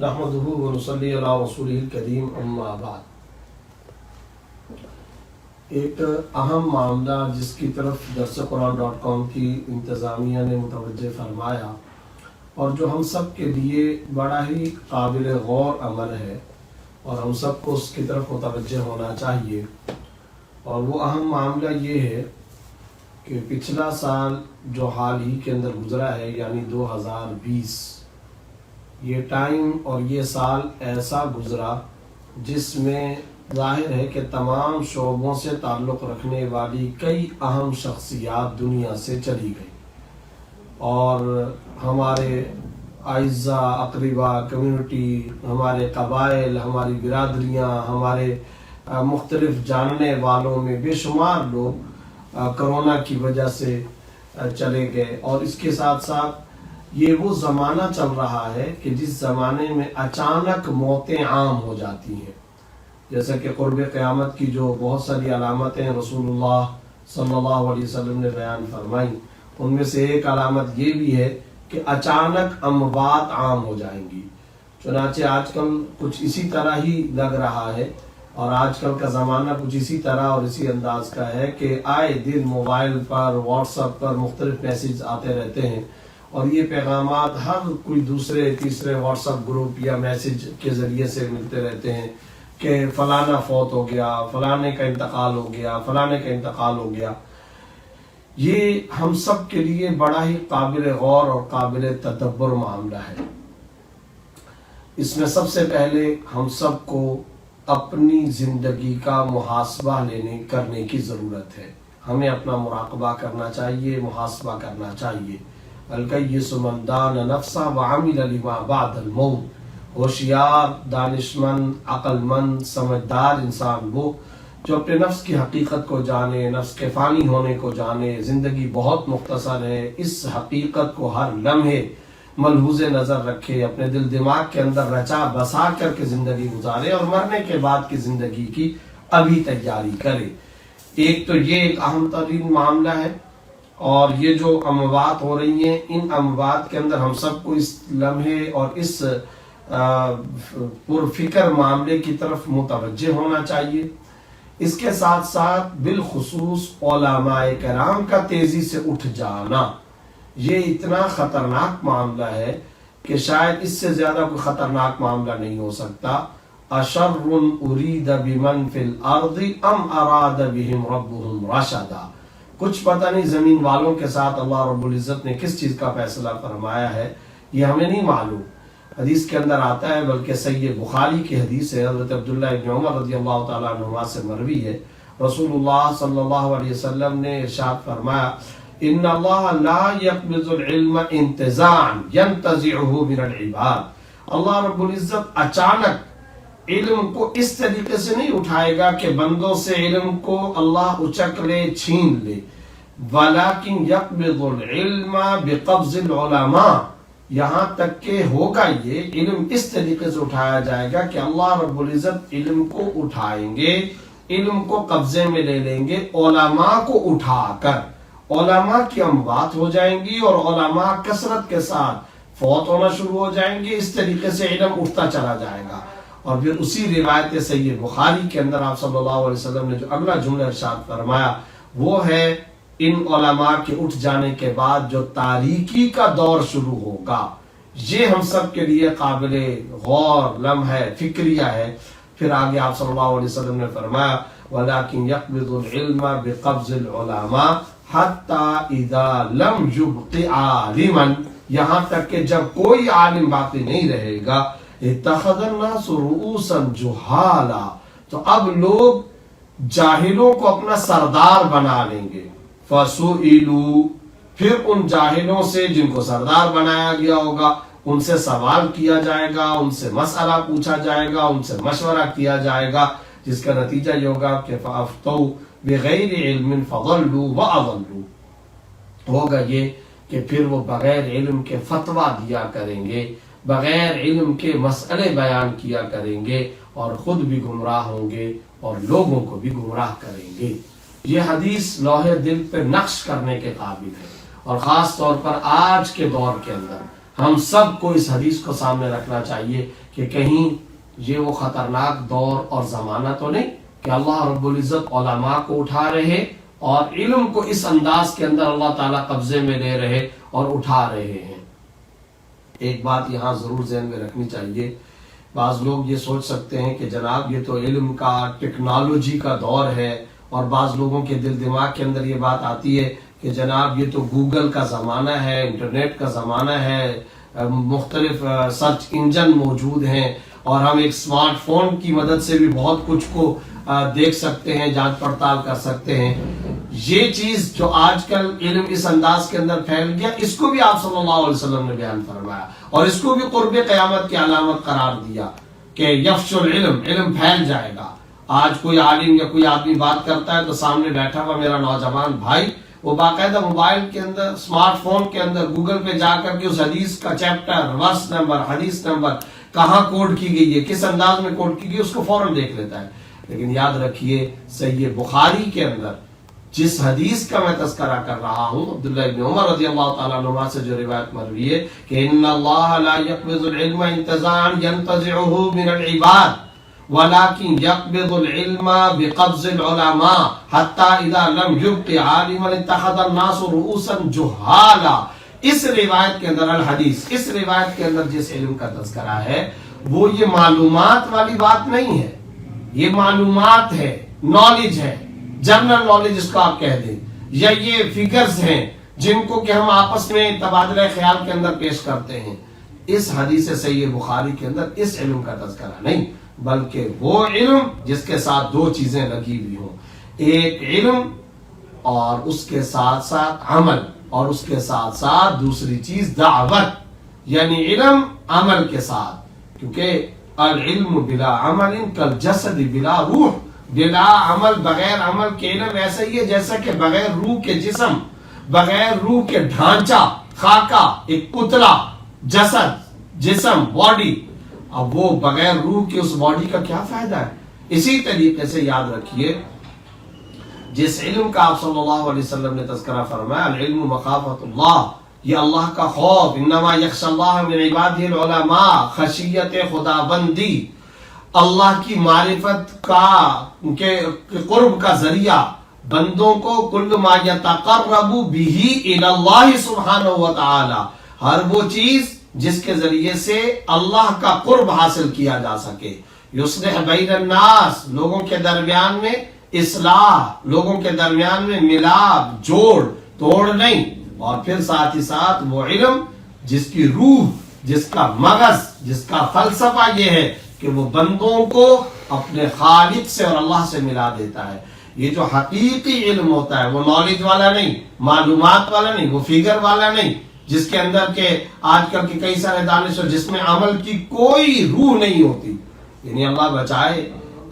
نحمدہ ونصلی علی رسولہ الکریم اما بعد۔ ایک اہم معاملہ جس کی طرف درسقرآن.com کی انتظامیہ نے متوجہ فرمایا اور جو ہم سب کے لیے بڑا ہی قابل غور عمل ہے اور ہم سب کو اس کی طرف متوجہ ہونا چاہیے، اور وہ اہم معاملہ یہ ہے کہ پچھلا سال جو حال ہی کے اندر گزرا ہے یعنی 2020، یہ ٹائم اور یہ سال ایسا گزرا جس میں ظاہر ہے کہ تمام شعبوں سے تعلق رکھنے والی کئی اہم شخصیات دنیا سے چلی گئی، اور ہمارے اعزاء اقربا کمیونٹی، ہمارے قبائل، ہماری برادریاں، ہمارے مختلف جاننے والوں میں بے شمار لوگ کرونا کی وجہ سے چلے گئے۔ اور اس کے ساتھ ساتھ یہ وہ زمانہ چل رہا ہے کہ جس زمانے میں اچانک موتیں عام ہو جاتی ہیں، جیسا کہ قرب قیامت کی جو بہت ساری علامتیں رسول اللہ صلی اللہ علیہ وسلم نے بیان فرمائیں، ان میں سے ایک علامت یہ بھی ہے کہ اچانک اموات عام ہو جائیں گی۔ چنانچہ آج کل کچھ اسی طرح ہی لگ رہا ہے، اور آج کل کا زمانہ کچھ اسی طرح اور اسی انداز کا ہے کہ آئے دن موبائل پر، واٹس ایپ پر مختلف میسیج آتے رہتے ہیں، اور یہ پیغامات ہر کوئی دوسرے تیسرے واٹس ایپ گروپ یا میسیج کے ذریعے سے ملتے رہتے ہیں کہ فلانا فوت ہو گیا، فلانے کا انتقال ہو گیا، فلانے کا انتقال ہو گیا۔ یہ ہم سب کے لیے بڑا ہی قابل غور اور قابل تدبر معاملہ ہے۔ اس میں سب سے پہلے ہم سب کو اپنی زندگی کا محاسبہ کرنے کی ضرورت ہے۔ ہمیں اپنا مراقبہ کرنا چاہیے، محاسبہ کرنا چاہیے۔ الکیس من دان نفسہ وعمل لما بعد الموت، ہوشیار، دانشمند، عقل مند، سمجھدار انسان وہ جو اپنے نفس کی حقیقت کو جانے، نفس کے فانی ہونے کو جانے، زندگی بہت مختصر ہے، اس حقیقت کو ہر لمحے ملحوظ نظر رکھے، اپنے دل دماغ کے اندر رچا بسا کر کے زندگی گزارے، اور مرنے کے بعد کی زندگی کی ابھی تیاری کرے۔ ایک تو یہ ایک اہم ترین معاملہ ہے، اور یہ جو اموات ہو رہی ہیں، ان اموات کے اندر ہم سب کو اس لمحے اور اس پرفکر معاملے کی طرف متوجہ ہونا چاہیے۔ اس کے ساتھ ساتھ بالخصوص علماء کرام کا تیزی سے اٹھ جانا، یہ اتنا خطرناک معاملہ ہے کہ شاید اس سے زیادہ کوئی خطرناک معاملہ نہیں ہو سکتا۔ اشر ارید بمن فی الارض ام اراد بہم ربہم رشدا، کچھ پتہ نہیں زمین والوں کے ساتھ اللہ رب العزت نے کس چیز کا فیصلہ فرمایا ہے، یہ ہمیں نہیں معلوم۔ حدیث کے اندر آتا ہے، بلکہ صحیح بخاری کی حدیث ہے، حضرت عبداللہ ابن عمر رضی اللہ تعالیٰ عنہما سے مروی ہے، رسول اللہ صلی اللہ علیہ وسلم نے ارشاد فرمایا، ان اللہ لا يقبض العلم انتزاعا ينتزعه من العباد، اللہ رب العزت اچانک علم کو اس طریقے سے نہیں اٹھائے گا کہ بندوں سے علم کو اللہ اچک لے، چھین لے، ولیکن يقبض العلم بقبض العلماء، یہاں تک کہ ہوگا یہ علم اس طریقے سے اٹھایا جائے گا کہ اللہ رب العزت علم کو اٹھائیں گے، علم کو قبضے میں لے لیں گے، علماء کو اٹھا کر علماء کی اموات ہو جائیں گی، اور علماء کثرت کے ساتھ فوت ہونا شروع ہو جائیں گے۔ اس طریقے سے علم اٹھتا چلا جائے گا۔ اور پھر اسی روایت صحیح بخاری کے اندر آپ صلی اللہ علیہ وسلم نے جو اگلا جملہ ارشاد فرمایا وہ ہے، ان علماء کے اٹھ جانے کے بعد جو تاریکی کا دور شروع ہوگا، یہ ہم سب کے لیے قابل غور لمحہ فکریہ ہے۔ پھر آگے آپ صلی اللہ علیہ وسلم نے فرمایا، وَلَكِنْ يَقْبِضُ الْعِلْمَ بِقَبْضِ الْعُلَمَاءِ حَتَّى إِذَا لَمْ يُبْقِ عَالِمًا، یہاں تک کہ جب کوئی عالم باقی نہیں رہے گا، اتخذ الناس رؤوسا جہالا، تو اب لوگ جاہلوں کو اپنا سردار بنا لیں گے۔ فَسُئِلُوا، پھر ان جاہلوں سے جن کو سردار بنایا گیا ہوگا ان سے سوال کیا جائے گا، ان سے مسئلہ پوچھا جائے گا، ان سے مشورہ کیا جائے گا، جس کا نتیجہ یہ ہوگا کہ فَأَفْتَوْا بِغَيْرِ عِلْمٍ فَضَلُّوا وَأَضَلُّوا، ہوگا یہ کہ پھر وہ بغیر علم کے فتویٰ دیا کریں گے، بغیر علم کے مسئلے بیان کیا کریں گے، اور خود بھی گمراہ ہوں گے اور لوگوں کو بھی گمراہ کریں گے۔ یہ حدیث لوح دل پہ نقش کرنے کے قابل ہے، اور خاص طور پر آج کے دور کے اندر ہم سب کو اس حدیث کو سامنے رکھنا چاہیے کہ کہیں یہ وہ خطرناک دور اور زمانہ تو نہیں کہ اللہ رب العزت علماء کو اٹھا رہے اور علم کو اس انداز کے اندر اللہ تعالیٰ قبضے میں لے رہے اور اٹھا رہے ہیں۔ ایک بات یہاں ضرور ذہن میں رکھنی چاہیے، بعض لوگ یہ سوچ سکتے ہیں کہ جناب یہ تو علم کا ٹیکنالوجی کا دور ہے، اور بعض لوگوں کے دل دماغ کے اندر یہ بات آتی ہے کہ جناب یہ تو گوگل کا زمانہ ہے، انٹرنیٹ کا زمانہ ہے، مختلف سرچ انجن موجود ہیں اور ہم ایک سمارٹ فون کی مدد سے بھی بہت کچھ کو دیکھ سکتے ہیں، جانچ پڑتال کر سکتے ہیں۔ یہ چیز جو آج کل علم اس انداز کے اندر پھیل گیا، اس کو بھی آپ صلی اللہ علیہ وسلم نے بیان فرمایا اور اس کو بھی قرب قیامت کی علامت قرار دیا کہ یفش العلم، علم پھیل جائے گا۔ آج کوئی عالم یا کوئی آدمی بات کرتا ہے تو سامنے بیٹھا ہوا میرا نوجوان بھائی وہ باقاعدہ موبائل کے اندر، اسمارٹ فون کے اندر گوگل پہ جا کر کے اس حدیث کا چیپٹر، ورس نمبر، حدیث نمبر کہاں کوڈ کی گئی ہے، کس انداز میں کوڈ کی گئی، اس کو فوراً دیکھ لیتا ہے۔ لیکن یاد رکھیے صحیح بخاری کے اندر جس حدیث کا میں تذکرہ کر رہا ہوں، عبداللہ ابن عمر رضی اللہ تعالیٰ عنہما سے جو روایت مروی ہے کہ ان اللہ لا يقبض العلم انتزاعا ينتزعه من العباد ولكن يقبض العلم بقبض العلماء حتى اذا لم يبق عالما اتخذ الناس رؤوسا جهالا۔ اس روایت کے اندر الحدیث، اس روایت کے اندر جس علم کا تذکرہ ہے وہ یہ معلومات والی بات نہیں ہے، یہ معلومات ہے، نالج ہے، جنرل نالج اس کو آپ کہہ دیں، یا یہ فگرز ہیں جن کو کہ ہم آپس میں تبادلہ خیال کے اندر پیش کرتے ہیں۔ اس حدیث صحیح بخاری کے اندر اس علم کا تذکرہ نہیں، بلکہ وہ علم جس کے ساتھ دو چیزیں لگی ہوئی ہوں، ایک علم اور اس کے ساتھ ساتھ عمل، اور اس کے ساتھ ساتھ دوسری چیز دعوت، یعنی علم عمل کے ساتھ، کیونکہ العلم بلا عمل کالجسد بلا روح، بلا عمل، بغیر عمل کے علم ایسا ہی ہے جیسا کہ بغیر روح کے جسم، بغیر روح کے ڈھانچہ، خاکہ، ایک پتلا، جسد، جسم، باڈی، اب وہ بغیر روح کے اس باڈی کا کیا فائدہ ہے؟ اسی طریقے سے یاد رکھیے جس علم کا آپ صلی اللہ علیہ وسلم نے تذکرہ فرمایا، العلم مخافت اللہ، یہ اللہ کا خوف، انما یخشی اللہ من عبادہ العلماء، خشیت خدا بندی، اللہ کی معرفت کا کے قرب کا ذریعہ بندوں کو کل ما یتقرب بہ الی اللہ سبحانہ وتعالی، ہر وہ چیز جس کے ذریعے سے اللہ کا قرب حاصل کیا جا سکے، یصلح بین الناس، لوگوں کے درمیان میں اصلاح، لوگوں کے درمیان میں ملاپ، جوڑ توڑ نہیں، اور پھر ساتھ ہی ساتھ وہ علم جس کی روح، جس کا مغز، جس کا فلسفہ یہ ہے کہ وہ بندوں کو اپنے خالق سے اور اللہ سے ملا دیتا ہے۔ یہ جو حقیقی علم ہوتا ہے وہ نالج والا نہیں، معلومات والا نہیں، وہ فگر والا نہیں، جس کے اندر کے آج کل کے کئی سارے دانش جس میں عمل کی کوئی روح نہیں ہوتی، یعنی اللہ بچائے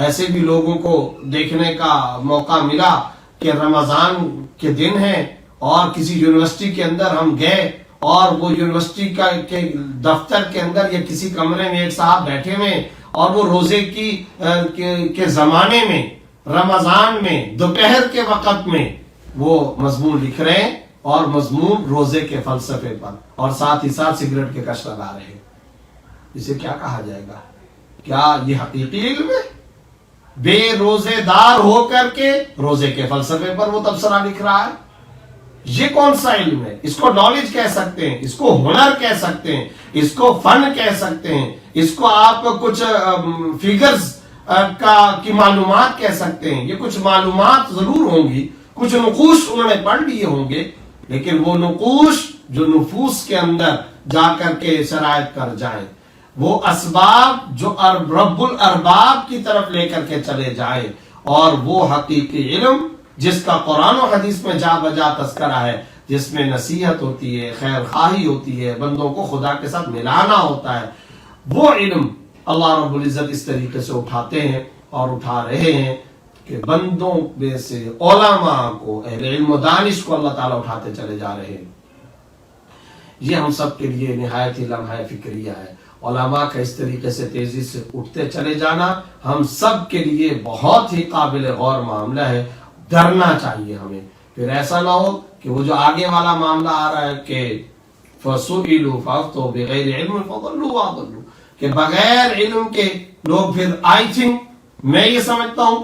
ایسے بھی لوگوں کو دیکھنے کا موقع ملا کہ رمضان کے دن ہے اور کسی یونیورسٹی کے اندر ہم گئے اور وہ یونیورسٹی کا کے دفتر کے اندر یا کسی کمرے میں ایک صاحب بیٹھے ہوئے اور وہ روزے کے زمانے میں، رمضان میں، دوپہر کے وقت میں وہ مضمون لکھ رہے ہیں، اور مضمون روزے کے فلسفے پر، اور ساتھ ہی ساتھ سگریٹ کے کش لگا رہے ہیں۔ اسے کیا کہا جائے گا؟ کیا یہ حقیقی علم ہے؟ بے روزے دار ہو کر کے روزے کے فلسفے پر وہ تبصرہ لکھ رہا ہے۔ یہ کون سا علم ہے؟ اس کو نالج کہہ سکتے ہیں، اس کو ہنر کہہ سکتے ہیں، اس کو فن کہہ سکتے ہیں، اس کو آپ کچھ فگرز کی معلومات کہہ سکتے ہیں۔ یہ کچھ معلومات ضرور ہوں گی، کچھ نقوش انہوں نے پڑھ لیے ہوں گے، لیکن وہ نقوش جو نفوس کے اندر جا کر کے شرائط کر جائیں، وہ اسباب جو رب الارباب کی طرف لے کر کے چلے جائیں، اور وہ حقیقی علم جس کا قرآن و حدیث میں جا بجا تذکرہ ہے، جس میں نصیحت ہوتی ہے، خیر خواہی ہوتی ہے، بندوں کو خدا کے ساتھ ملانا ہوتا ہے، وہ علم اللہ رب العزت اس طریقے سے اٹھاتے ہیں اور اٹھا رہے ہیں کہ بندوں میں سے علماء کو، اہل علم و دانش کو اللہ تعالیٰ اٹھاتے چلے جا رہے ہیں۔ یہ ہم سب کے لیے نہایت ہی لمحہ فکریہ ہے۔ علماء کا اس طریقے سے تیزی سے اٹھتے چلے جانا ہم سب کے لیے بہت ہی قابل غور معاملہ ہے، ڈرنا چاہیے ہمیں۔ پھر ایسا نہ ہو کہ وہ جو آگے والا معاملہ آ رہا ہے کہ فَسُئِلُوا فَأَفْتَوْا بِغَيْرِ عِلْمٍ فَضَلُّوا وَأَضَلُّوا، کہ بغیر علم کے لوگ پھر آئی تھنک، میں یہ سمجھتا ہوں،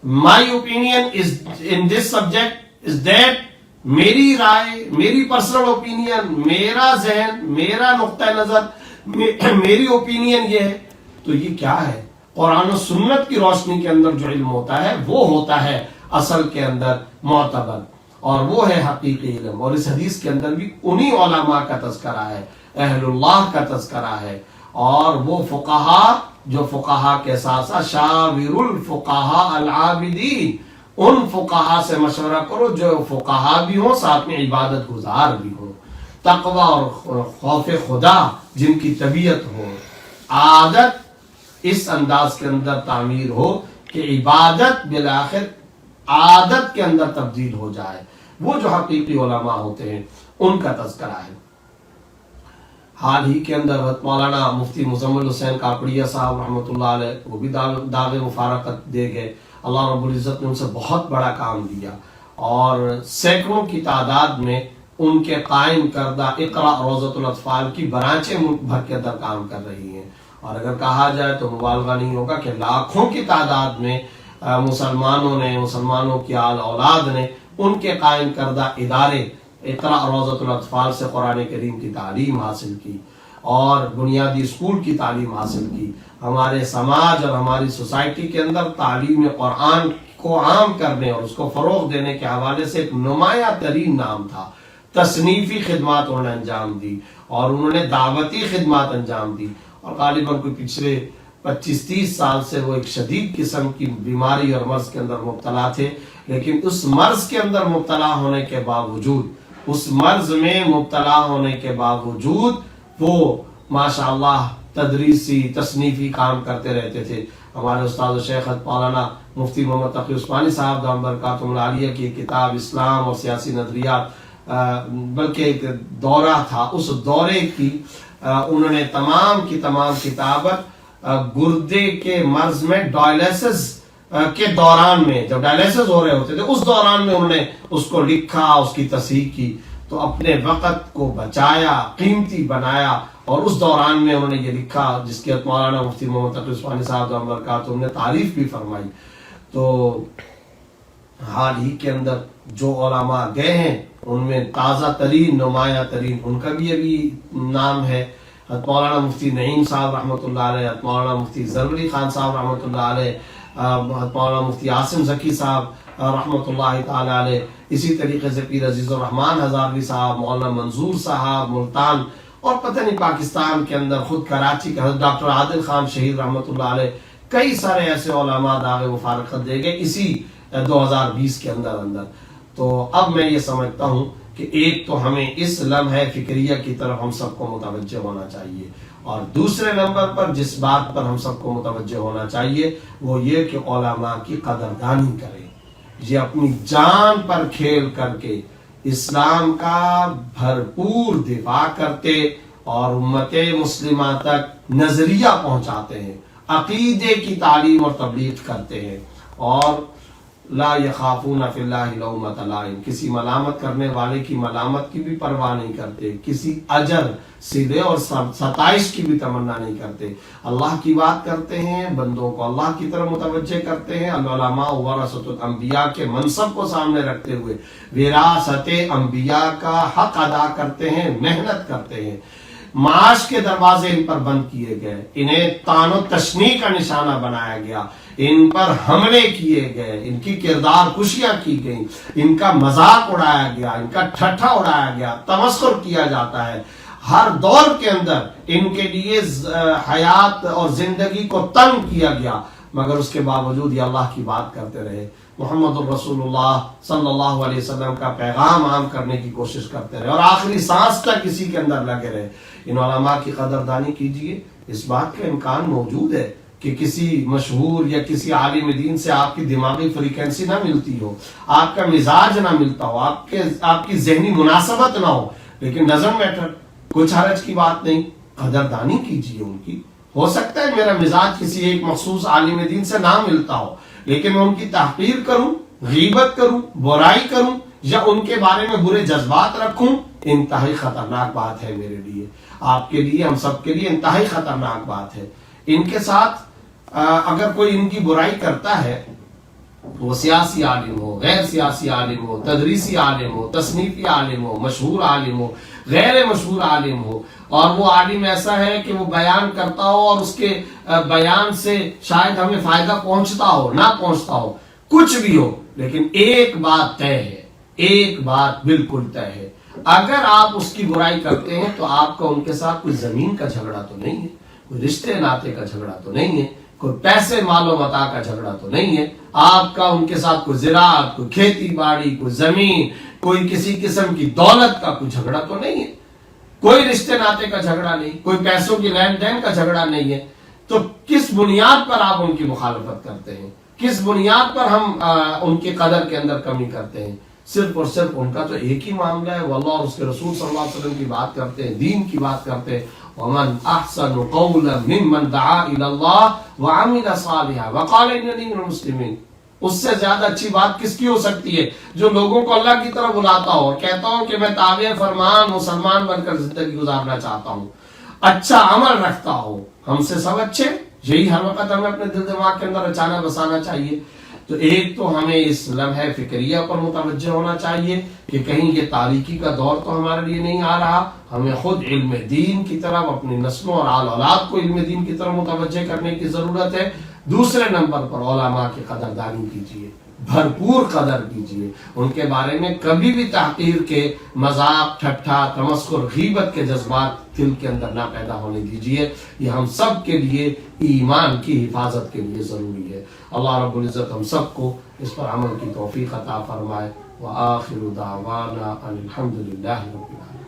my opinion is in this subject is that, میری رائے، میری پرسنل اوپینین، میرا ذہن، میرا نقطہ نظر، میری اوپینین یہ ہے، تو یہ کیا ہے؟ قرآن و سنت کی روشنی کے اندر جو علم ہوتا ہے وہ ہوتا ہے اصل کے اندر معتبر، اور وہ ہے حقیقی علم۔ اور اس حدیث کے اندر بھی انہی علماء کا تذکرہ ہے، اہل اللہ کا تذکرہ ہے، اور وہ فقہا جو فقہا کے ساتھ ساتھ شاور الفقہا العابدین، ان فقہا سے مشورہ کرو جو فقہا بھی ہوں ساتھ میں عبادت گزار بھی ہوں، تقوی اور خوف خدا جن کی طبیعت ہو، عادت اس انداز کے اندر تعمیر ہو کہ عبادت بالآخر عادت کے اندر تبدیل ہو جائے، وہ جو حقیقی علماء ہوتے ہیں ان کا تذکرہ ہے۔ حال ہی کے اندر حضرت مولانا مفتی مزمل حسین کاکڑیا صاحب رحمۃ اللہ علیہ وہ بھی داغ مفارقت دے گئے، اللہ رب العزت نے ان سے بہت بڑا کام دیا، اور سینکڑوں کی تعداد میں ان کے قائم کردہ اقرا روضۃ الاطفال کی برانچیں ملک بھر کے اندر کام کر رہی ہیں، اور اگر کہا جائے تو مبالغہ نہیں ہوگا کہ لاکھوں کی تعداد میں مسلمانوں کی آل اولاد نے ان کے قائم کردہ ادارے اقرا روضۃ الاطفال سے قرآن کریم کی تعلیم حاصل کی اور بنیادی اسکول کی تعلیم حاصل کی۔ ہمارے سماج اور ہماری سوسائٹی کے اندر تعلیم قرآن کو عام کرنے اور اس کو فروغ دینے کے حوالے سے ایک نمایاں ترین نام تھا۔ تصنیفی خدمات انہوں نے انجام دی اور انہوں نے دعوتی خدمات انجام دی، اور غالباً کوئی پچھلے 25-30 سال سے وہ ایک شدید قسم کی بیماری اور مرض کے اندر مبتلا تھے، لیکن اس مرض کے اندر مبتلا ہونے کے باوجود، اس مرض میں مبتلا ہونے کے باوجود وہ ماشاءاللہ تدریسی تصنیفی کام کرتے رہتے تھے۔ ہمارے استاد و شیخ مولانا مفتی محمد تقی عثمانی صاحب دام برکاتہم العالیہ کی کتاب اسلام اور سیاسی نظریات، بلکہ ایک دورہ تھا، اس دورے کی انہوں نے تمام کی تمام کتابت گردے کے مرض میں ڈائلیسس کے دوران میں، جب ڈائلیسس ہو رہے ہوتے تھے اس دوران میں انہوں نے اس کو لکھا، اس کی تصحیح کی، تو اپنے وقت کو بچایا، قیمتی بنایا، اور اس دوران میں انہوں نے یہ لکھا جس کی مولانا مفتی محمد تقی عثمانی صاحب دام برکاتہم نے تعریف بھی فرمائی۔ تو حال ہی کے اندر جو علماء گئے ہیں ان میں تازہ ترین، نمایاں ترین، ان کا بھی ابھی نام ہے، حضرت مولانا مفتی نعیم صاحب رحمۃ اللہ علیہ، حضرت مولانا مفتی زرعلی خان صاحب رحمۃ اللہ علیہ، حضرت مولانا مفتی عاصم ذکی صاحب رحمۃ اللہ تعالی علیہ، اسی طریقے سے پیر عزیز الرحمان ہزاروی صاحب، مولانا منظور صاحب ملتان، اور پتہ نہیں پاکستان کے اندر خود کراچی کے حضرت ڈاکٹر عادل خان شہید رحمۃ اللہ علیہ، کئی سارے ایسے علماء داغ مفارقت دے گئے اسی 2020 کے اندر۔ تو اب میں یہ سمجھتا ہوں کہ ایک تو ہمیں اس لمحہ فکریہ کی طرف ہم سب کو متوجہ ہونا چاہیے، اور دوسرے نمبر پر جس بات پر ہم سب کو متوجہ ہونا چاہیے وہ یہ کہ علماء کی قدردانی کریں، یہ اپنی جان پر کھیل کر کے اسلام کا بھرپور دفاع کرتے اور امت مسلمہ تک نظریہ پہنچاتے ہیں، عقیدے کی تعلیم اور تبلیغ کرتے ہیں، اور لا یخافون فی اللہ لومۃ لائم، کسی ملامت کرنے والے کی ملامت کی بھی پرواہ نہیں کرتے، کسی اجر صلے اور ستائش کی بھی تمنا نہیں کرتے، اللہ کی بات کرتے ہیں، بندوں کو اللہ کی طرف متوجہ کرتے ہیں، العلماء ورثۃ الانبیاء کے منصب کو سامنے رکھتے ہوئے وراثت انبیاء کا حق ادا کرتے ہیں، محنت کرتے ہیں۔ معاش کے دروازے ان پر بند کیے گئے، انہیں طعن و تشنیع کا نشانہ بنایا گیا، ان پر حملے کیے گئے، ان کی کردار کشیاں کی گئیں، ان کا مذاق اڑایا گیا، ان کا ٹھٹھا اڑایا گیا، تمسخر کیا جاتا ہے، ہر دور کے اندر ان کے لیے حیات اور زندگی کو تنگ کیا گیا، مگر اس کے باوجود یہ اللہ کی بات کرتے رہے، محمد الرسول اللہ صلی اللہ علیہ وسلم کا پیغام عام کرنے کی کوشش کرتے رہے، اور آخری سانس تک اسی کے اندر لگے رہے۔ ان علماء کی قدردانی کیجئے۔ اس بات کا امکان موجود ہے کہ کسی مشہور یا کسی عالم دین سے آپ کی دماغی فریکوینسی نہ ملتی ہو، آپ کا مزاج نہ ملتا ہو، آپ کی ذہنی مناسبت نہ ہو، لیکن ڈزنٹ میٹر، کچھ حرج کی بات نہیں، قدردانی کیجئے ان کی۔ ہو سکتا ہے میرا مزاج کسی ایک مخصوص عالم دین سے نہ ملتا ہو، لیکن میں ان کی تحقیر کروں، غیبت کروں، برائی کروں، یا ان کے بارے میں برے جذبات رکھوں، انتہائی خطرناک بات ہے میرے لیے، آپ کے لیے، ہم سب کے لیے انتہائی خطرناک بات ہے۔ ان کے ساتھ اگر کوئی ان کی برائی کرتا ہے، وہ سیاسی عالم ہو، غیر سیاسی عالم ہو، تدریسی عالم ہو، تصنیفی عالم ہو، مشہور عالم ہو، غیر مشہور عالم ہو، اور وہ عالم ایسا ہے کہ وہ بیان کرتا ہو اور اس کے بیان سے شاید ہمیں فائدہ پہنچتا ہو نہ پہنچتا ہو، کچھ بھی ہو، لیکن ایک بات طے ہے، ایک بات بالکل طے ہے، اگر آپ اس کی برائی کرتے ہیں تو آپ کا ان کے ساتھ کوئی زمین کا جھگڑا تو نہیں ہے، کوئی رشتے ناطے کا جھگڑا تو نہیں ہے، کوئی پیسے مال و متاع کا جھگڑا تو نہیں ہے، آپ کا ان کے ساتھ کوئی زراعت، کوئی کھیتی باڑی، کوئی زمین، کوئی کسی قسم کی دولت کا کوئی جھگڑا تو نہیں ہے، کوئی رشتے ناطے کا جھگڑا نہیں، کوئی پیسوں کی لین دین کا جھگڑا نہیں ہے، تو کس بنیاد پر آپ ان کی مخالفت کرتے ہیں؟ کس بنیاد پر ہم ان کی قدر کے اندر کمی کرتے ہیں؟ صرف اور صرف ان کا تو ایک ہی معاملہ ہے، وہ اللہ اور اس کے رسول صلی اللہ علیہ وسلم کی بات کرتے ہیں، دین کی بات کرتے ہیں، وَمَنْ أَحْسَنُ قَوْلًا مِّمَّنْ دَعَا إِلَى اللَّهِ وَعَمِلَ صَالِحًا وَقَالَ إِنَّنِي مِنَ الْمُسْلِمِينَ۔ اس سے زیادہ اچھی بات کس کی ہو سکتی ہے؟ جو لوگوں کو اللہ کی طرف بلاتا ہو اور کہتا ہوں کہ میں تابع فرمان مسلمان بن کر زندگی گزارنا چاہتا ہوں، اچھا عمل رکھتا ہو، ہم سے سب اچھے، یہی ہر وقت ہمیں اپنے دل دماغ کے اندر اچانا بسانا چاہیے۔ تو ایک تو ہمیں اس لمحہ فکریہ پر متوجہ ہونا چاہیے کہ کہیں یہ تاریکی کا دور تو ہمارے لیے نہیں آ رہا، ہمیں خود علم دین کی طرف، اپنی نسلوں اور آل اولاد کو علم دین کی طرف متوجہ کرنے کی ضرورت ہے۔ دوسرے نمبر پر علماء کی قدردانی کیجیے، بھرپور قدر کیجیے، ان کے بارے میں کبھی بھی تحقیر کے، مذاق، ٹھٹھا، تمسخر، غیبت کے جذبات دل کے اندر نہ پیدا ہونے دیجیے، یہ ہم سب کے لیے ایمان کی حفاظت کے لیے ضروری ہے۔ اللہ رب العزت ہم سب کو اس پر عمل کی توفیق عطا فرمائے۔ وآخر دعوانا ان الحمد للہ رب العالمین۔